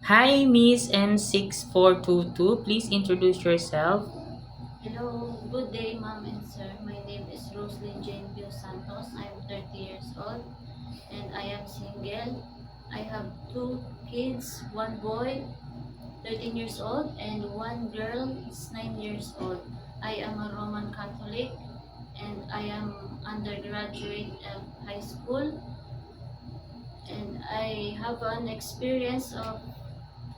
Hi, Miss M6422. Please introduce yourself. Hello, good day, ma'am and sir. My name is Roslyn Jane Pio Santos. I am 30 years old and I am single. I have two kids, one boy, 13 years old, and one girl, is 9 years old. I am a Roman Catholic and I am undergraduate at high school, and I have an experience of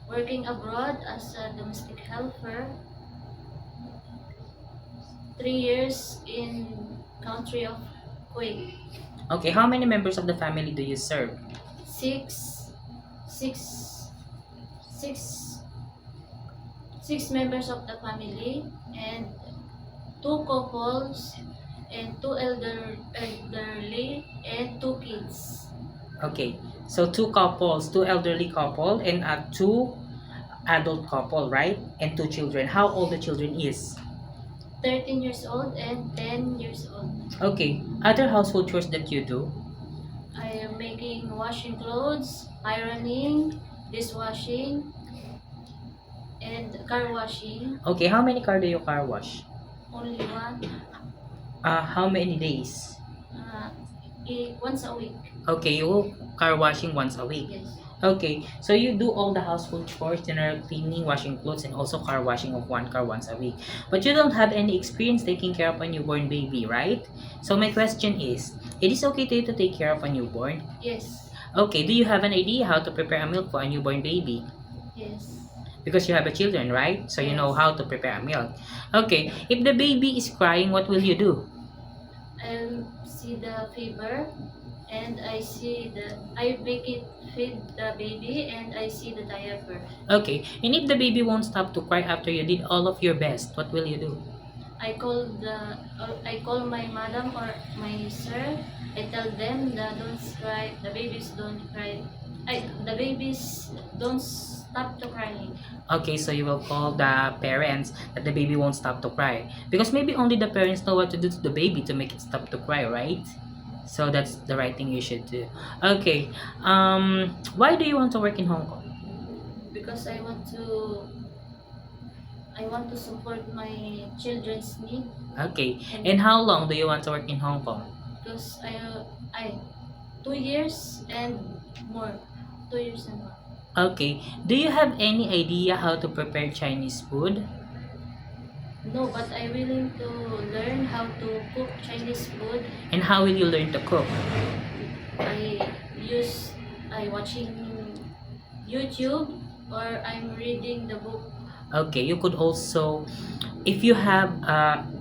working abroad as a domestic helper, 3 years in country of Kuwait. Okay, how many members of the family do you serve? Six, six, six, six members of the family, and two couples, and elderly, and two kids. Okay, so two couples, two elderly couple, and two adult couple, right? And two children. How old the children is? 13 years old and 10 years old. Okay, other household chores that you do? I am making washing clothes, ironing, dishwashing, and car washing. Okay, how many car do you car wash? Only one, How many days? uh, once a week. Okay, you car washing once a week. Yes. Okay, so you do all the household chores, general cleaning, washing clothes, and also car washing of one car once a week. But you don't have any experience taking care of a newborn baby, right? So my question is, it is okay to you to take care of a newborn? Yes. Okay, do you have an idea how to prepare a milk for a newborn baby? Yes. Because you have a children, right? So you know Yes. how to prepare a milk. Okay, if the baby is crying, what will you do? I see the fever, and I make it feed the baby, and I see the diaper. Okay, and if the baby won't stop to cry after you did all of your best, what will you do? I call my madam or my sir. I tell them that don't cry. The babies don't cry. The babies don't stop to crying. Okay, so you will call the parents that the baby won't stop to cry. Because maybe only the parents know what to do to the baby to make it stop to cry, right? So that's the right thing you should do. Okay, why do you want to work in Hong Kong? Because I want to support my children's need, Okay, and and how long do you want to work in Hong Kong? because I 2 years and more, 2 years and more. Okay, do you have any idea how to prepare Chinese food? No, but I willing to learn how to cook Chinese food. And how will you learn to cook? I use I watching YouTube, or I'm reading the book. Okay, you could also, if you have,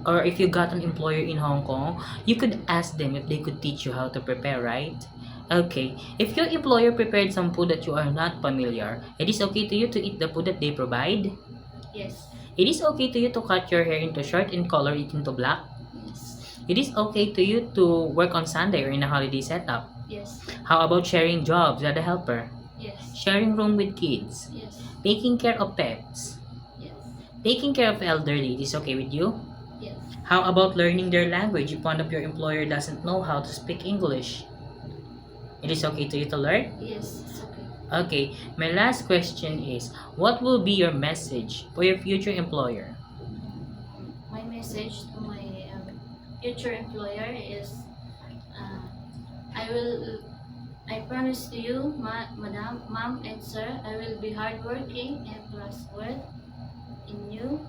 or if you got an employer in Hong Kong, you could ask them if they could teach you how to prepare, right? Okay, if your employer prepared some food that you are not familiar, it is okay to you to eat the food that they provide. Yes. It is okay to you to cut your hair into short and color it into black. Yes. It is okay to you to work on Sunday or in a holiday setup. Yes. How about sharing jobs as a helper? Yes. Sharing room with kids? Yes. Taking care of pets? Yes. Taking care of elderly, it is okay with you? Yes. How about learning their language if one of your employer doesn't know how to speak English? It is okay to you to learn? Yes. It's okay. Okay, my last question is, what will be your message for your future employer? My message to my future employer is, uh, I will. I promise to you, madam, ma'am, and sir, I will be hardworking and trustworthy in you.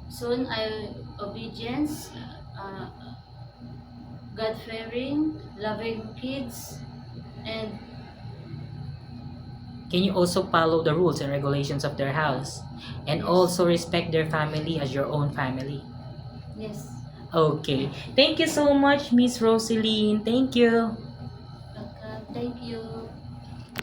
Soon I obedience, uh, God-fearing, loving kids, and Can you also follow the rules and regulations of their house? And yes, also respect their family as your own family? yes. Okay. Thank you so much, Miss Rosaline. Thank you. Welcome. Thank you.